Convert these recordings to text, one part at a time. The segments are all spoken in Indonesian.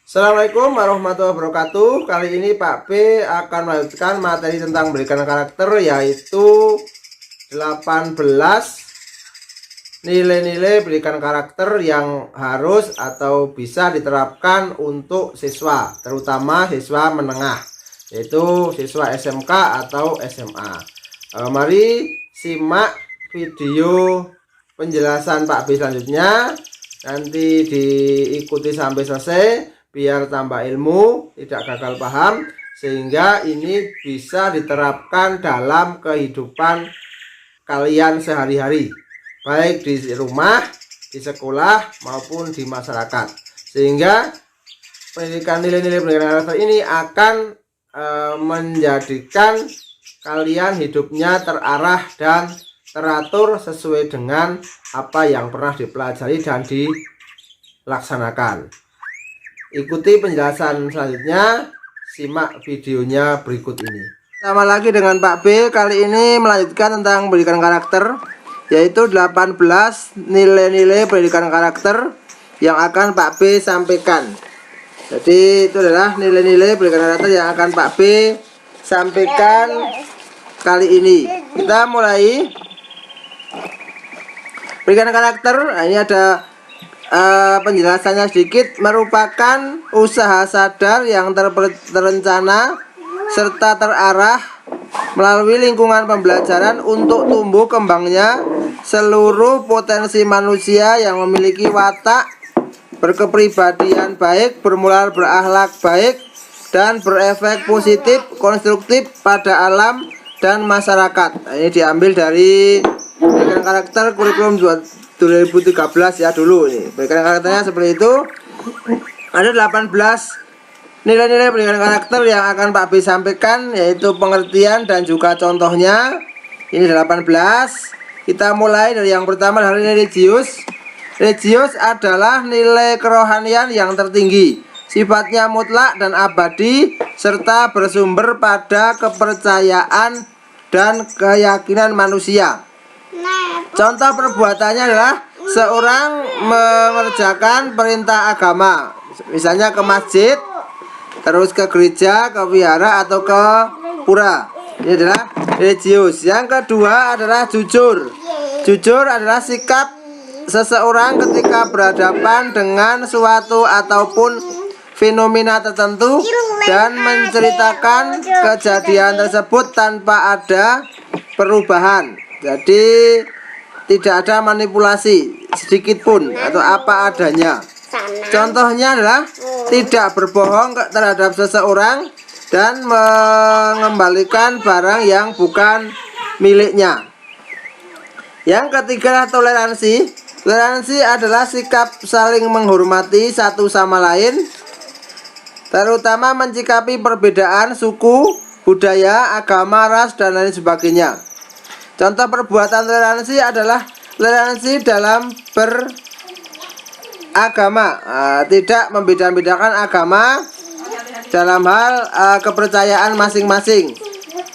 Assalamualaikum warahmatullahi wabarakatuh. Kali ini Pak B akan melanjutkan materi tentang pendidikan karakter, yaitu 18 nilai-nilai pendidikan karakter yang harus atau bisa diterapkan untuk siswa, terutama siswa menengah, yaitu siswa SMK atau SMA. Mari simak video penjelasan Pak B selanjutnya. Nanti diikuti sampai selesai biar tambah ilmu, tidak gagal paham, sehingga ini bisa diterapkan dalam kehidupan kalian sehari-hari, baik di rumah, di sekolah, maupun di masyarakat. Sehingga pendidikan nilai-nilai pendidikan karakter ini akan menjadikan kalian hidupnya terarah dan teratur sesuai dengan apa yang pernah dipelajari dan dilaksanakan. Ikuti penjelasan selanjutnya, simak videonya berikut ini. Sama lagi dengan Pak B, kali ini melanjutkan tentang pendidikan karakter, yaitu 18 nilai-nilai pendidikan karakter yang akan Pak B sampaikan. Jadi itu adalah nilai-nilai pendidikan karakter yang akan Pak B sampaikan kali ini. Kita mulai. Pendidikan karakter, ini ada penjelasannya sedikit. Merupakan usaha sadar yang terencana serta terarah melalui lingkungan pembelajaran untuk tumbuh kembangnya seluruh potensi manusia yang memiliki watak berkepribadian baik, bermoral berakhlak baik, dan berefek positif konstruktif pada alam dan masyarakat. Nah, ini diambil dari pendidikan karakter kurikulum 2013 ya dulu. Ini pendidikan karakternya seperti itu. Ada 18 nilai-nilai pendidikan karakter yang akan Pak B sampaikan, yaitu pengertian dan juga contohnya. Ini 18. Kita mulai dari yang pertama, dari religius. Religius adalah nilai kerohanian yang tertinggi, sifatnya mutlak dan abadi, serta bersumber pada kepercayaan dan keyakinan manusia. Contoh perbuatannya adalah seorang mengerjakan perintah agama, misalnya ke masjid, terus ke gereja, ke wihara, atau ke pura. Ini adalah religius. Yang kedua adalah jujur. Jujur adalah sikap seseorang ketika berhadapan dengan suatu ataupun fenomena tertentu dan menceritakan kejadian tersebut tanpa ada perubahan. Jadi tidak ada manipulasi sedikit pun atau apa adanya. Contohnya adalah tidak berbohong terhadap seseorang dan mengembalikan barang yang bukan miliknya. Yang ketiga adalah toleransi. Toleransi adalah sikap saling menghormati satu sama lain, terutama menyikapi perbedaan suku, budaya, agama, ras, dan lain sebagainya. Contoh perbuatan toleransi adalah toleransi dalam beragama, tidak membeda-bedakan agama dalam hal kepercayaan masing-masing.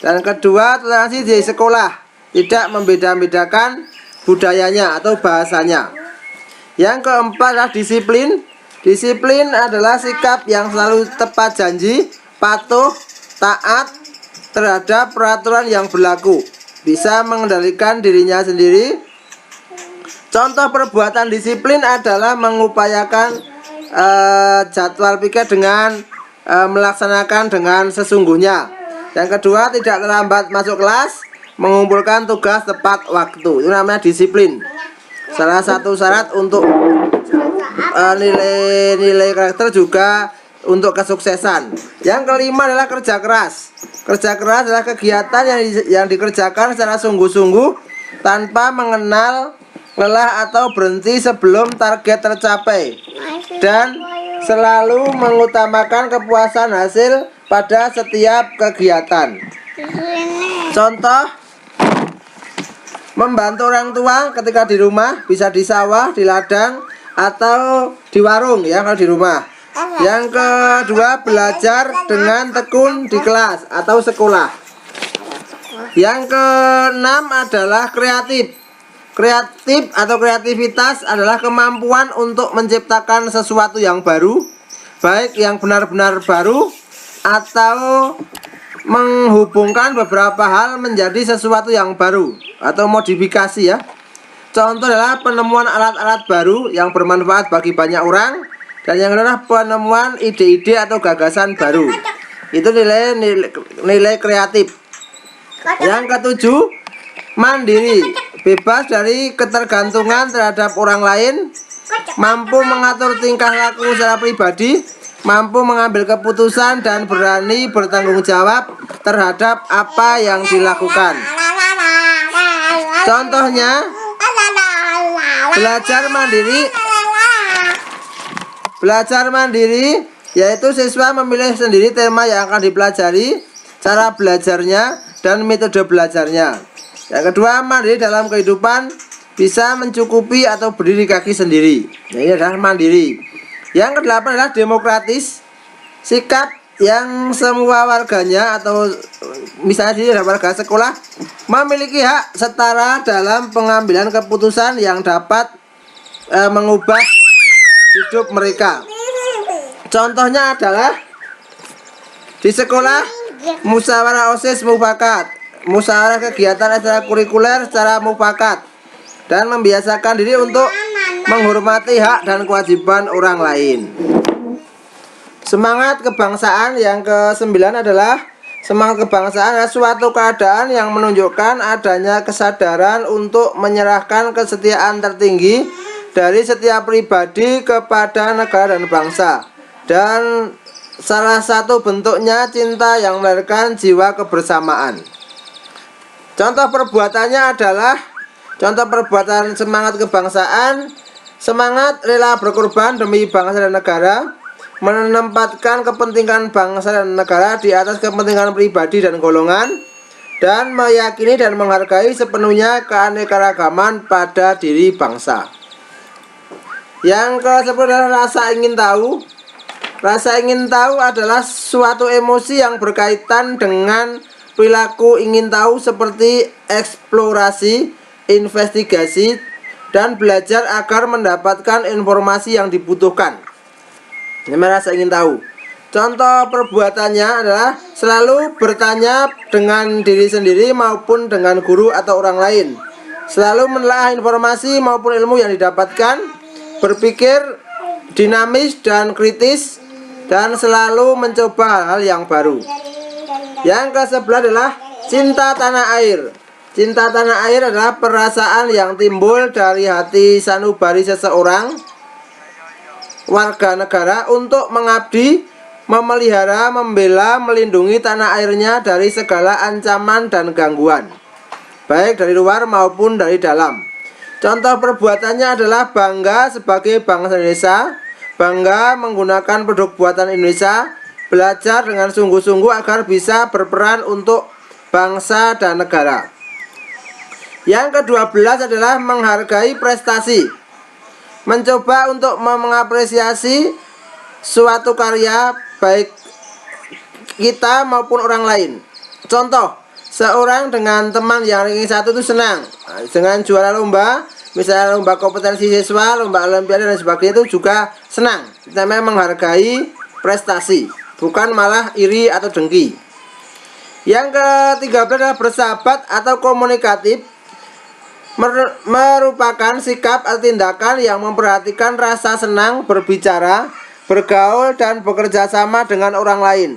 Dan kedua, toleransi di sekolah, tidak membeda-bedakan budayanya atau bahasanya. Yang keempat adalah disiplin. Disiplin adalah sikap yang selalu tepat janji, patuh, taat terhadap peraturan yang berlaku, bisa mengendalikan dirinya sendiri. Contoh perbuatan disiplin adalah mengupayakan jadwal pikir dengan melaksanakan dengan sesungguhnya. Yang kedua, tidak terlambat masuk kelas, mengumpulkan tugas tepat waktu. Itu namanya disiplin. Salah satu syarat untuk nilai-nilai karakter juga untuk kesuksesan. Yang kelima adalah kerja keras. Kerja keras adalah kegiatan yang dikerjakan secara sungguh-sungguh tanpa mengenal lelah atau berhenti sebelum target tercapai, dan selalu mengutamakan kepuasan hasil pada setiap kegiatan. Contoh, membantu orang tua ketika di rumah, bisa di sawah, di ladang, atau di warung ya kalau di rumah. Yang kedua, belajar dengan tekun di kelas atau sekolah. Yang keenam adalah kreatif. Kreatif atau kreativitas adalah kemampuan untuk menciptakan sesuatu yang baru baik yang benar-benar baru atau menghubungkan beberapa hal menjadi sesuatu yang baru atau modifikasi ya. Contoh adalah penemuan alat-alat baru yang bermanfaat bagi banyak orang, dan yang kedua adalah penemuan ide-ide atau gagasan baru. Itu nilai kreatif. Yang ketujuh, mandiri, bebas dari ketergantungan terhadap orang lain, mampu mengatur tingkah laku secara pribadi, mampu mengambil keputusan dan berani bertanggung jawab terhadap apa yang dilakukan. Contohnya, belajar mandiri yaitu siswa memilih sendiri tema yang akan dipelajari, cara belajarnya, dan metode belajarnya. Yang kedua, mandiri dalam kehidupan, bisa mencukupi atau berdiri kaki sendiri. Nah, ini adalah mandiri. Yang kedelapan adalah demokratis, sikap yang semua warganya atau misalnya di warga sekolah memiliki hak setara dalam pengambilan keputusan yang dapat mengubah hidup mereka. Contohnya adalah di sekolah musyawarah OSIS mufakat, musyawarah kegiatan ekstrakurikuler secara mufakat, dan membiasakan diri untuk menghormati hak dan kewajiban orang lain. Semangat kebangsaan yang ke-9 adalah semangat kebangsaan adalah suatu keadaan yang menunjukkan adanya kesadaran untuk menyerahkan kesetiaan tertinggi dari setiap pribadi kepada negara dan bangsa, dan salah satu bentuknya cinta yang melahirkan jiwa kebersamaan. Contoh perbuatan semangat kebangsaan: semangat rela berkorban demi bangsa dan negara, menempatkan kepentingan bangsa dan negara di atas kepentingan pribadi dan golongan, dan meyakini dan menghargai sepenuhnya keanekaragaman pada diri bangsa. Yang ke-10 adalah rasa ingin tahu. Rasa ingin tahu adalah suatu emosi yang berkaitan dengan perilaku ingin tahu seperti eksplorasi, investigasi, dan belajar agar mendapatkan informasi yang dibutuhkan. Ini rasa ingin tahu. Contoh perbuatannya adalah selalu bertanya dengan diri sendiri maupun dengan guru atau orang lain, selalu menelaah informasi maupun ilmu yang didapatkan, berpikir dinamis dan kritis, dan selalu mencoba hal yang baru. Yang ke-11 adalah cinta tanah air. Cinta tanah air adalah perasaan yang timbul dari hati sanubari seseorang warga negara untuk mengabdi, memelihara, membela, melindungi tanah airnya dari segala ancaman dan gangguan, baik dari luar maupun dari dalam. Contoh perbuatannya adalah bangga sebagai bangsa Indonesia, bangga menggunakan produk buatan Indonesia, belajar dengan sungguh-sungguh agar bisa berperan untuk bangsa dan negara. Yang ke-12 adalah menghargai prestasi, mencoba untuk mengapresiasi suatu karya baik kita maupun orang lain. Contoh, seorang dengan teman yang ranking 1 itu senang dengan juara lomba, misalnya lomba kompetensi siswa, lomba olimpiade dan sebagainya, itu juga senang. Namanya menghargai prestasi, bukan malah iri atau dengki. Yang ke-13 adalah bersahabat atau komunikatif, merupakan sikap atau tindakan yang memperhatikan rasa senang berbicara, bergaul, dan bekerja sama dengan orang lain.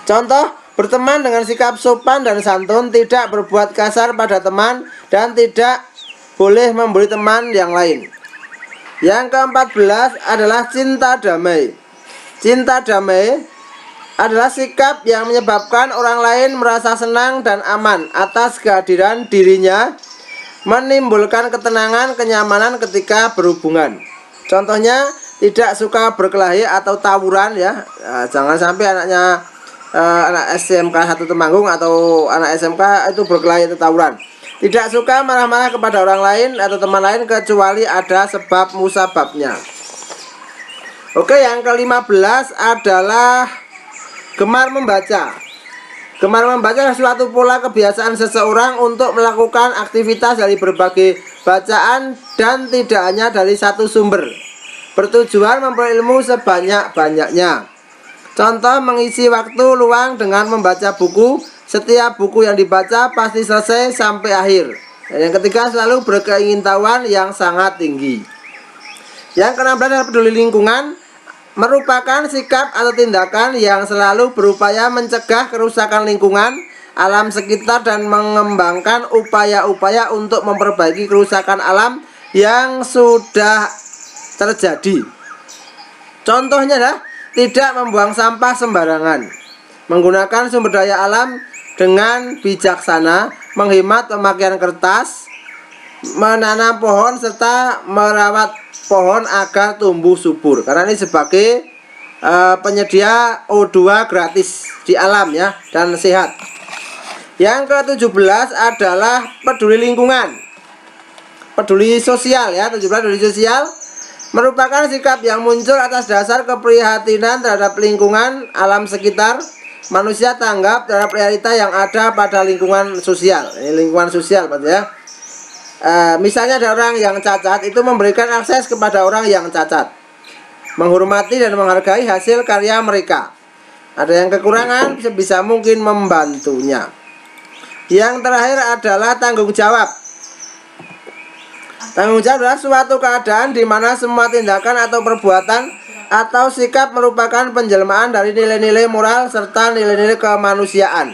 Contoh, berteman dengan sikap sopan dan santun, tidak berbuat kasar pada teman, dan tidak boleh membuli teman yang lain. Yang ke-14 adalah cinta damai. Cinta damai adalah sikap yang menyebabkan orang lain merasa senang dan aman atas kehadiran dirinya, menimbulkan ketenangan, kenyamanan ketika berhubungan. Contohnya, tidak suka berkelahi atau tawuran ya. Jangan sampai anak SMK 1 Temanggung atau anak SMK itu berkelahi atau tawuran. Tidak suka marah-marah kepada orang lain atau teman lain kecuali ada sebab musababnya. Oke, yang ke-15 adalah gemar membaca. Gemar membaca adalah suatu pola kebiasaan seseorang untuk melakukan aktivitas dari berbagai bacaan dan tidak hanya dari satu sumber. bertujuan memperoleh ilmu sebanyak-banyaknya. Contoh, mengisi waktu luang dengan membaca buku. Setiap buku yang dibaca pasti selesai sampai akhir. Dan yang ketiga, selalu berkeingintahuan yang sangat tinggi. Yang ke-16 adalah peduli lingkungan, merupakan sikap atau tindakan yang selalu berupaya mencegah kerusakan lingkungan, alam sekitar, dan mengembangkan upaya-upaya untuk memperbaiki kerusakan alam yang sudah terjadi. Contohnya adalah tidak membuang sampah sembarangan, menggunakan sumber daya alam dengan bijaksana, menghemat pemakaian kertas, menanam pohon, serta merawat pohon agar tumbuh subur. Karena ini sebagai penyedia O2 gratis di alam ya, dan sehat. Yang ke-17 adalah peduli lingkungan, peduli sosial ya. 17 peduli sosial merupakan sikap yang muncul atas dasar keprihatinan terhadap lingkungan alam sekitar. Manusia tanggap terhadap realita yang ada pada lingkungan sosial. Ini lingkungan sosial Pak ya. Misalnya ada orang yang cacat, itu memberikan akses kepada orang yang cacat, menghormati dan menghargai hasil karya mereka. Ada yang kekurangan, sebisa mungkin membantunya. Yang terakhir adalah tanggung jawab. Tanggung jawab adalah suatu keadaan di mana semua tindakan atau perbuatan atau sikap merupakan penjelmaan dari nilai-nilai moral serta nilai-nilai kemanusiaan,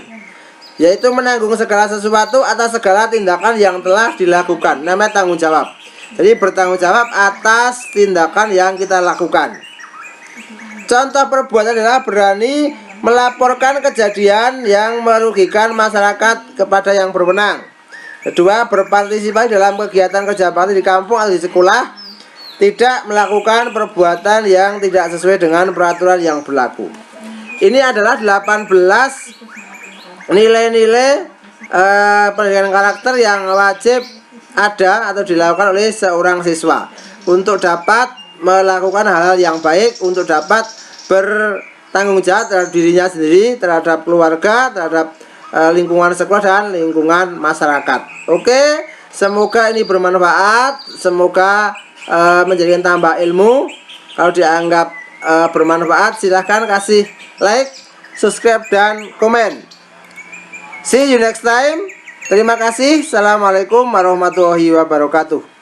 yaitu menanggung segala sesuatu atas segala tindakan yang telah dilakukan. Namanya tanggung jawab. Jadi bertanggung jawab atas tindakan yang kita lakukan. Contoh perbuatan adalah berani melaporkan kejadian yang merugikan masyarakat kepada yang berwenang. Kedua, berpartisipasi dalam kegiatan kerja bakti di kampung atau di sekolah. Tidak melakukan perbuatan yang tidak sesuai dengan peraturan yang berlaku. Ini adalah 18 nilai-nilai pendidikan karakter yang wajib ada atau dilakukan oleh seorang siswa untuk dapat melakukan hal-hal yang baik, untuk dapat bertanggung jawab terhadap dirinya sendiri, terhadap keluarga, terhadap lingkungan sekolah dan lingkungan masyarakat. Oke, semoga ini bermanfaat, semoga menjadikan tambah ilmu. Kalau dianggap bermanfaat, silahkan kasih like, subscribe, dan komen. See you next time. Terima kasih. Assalamualaikum warahmatullahi wabarakatuh.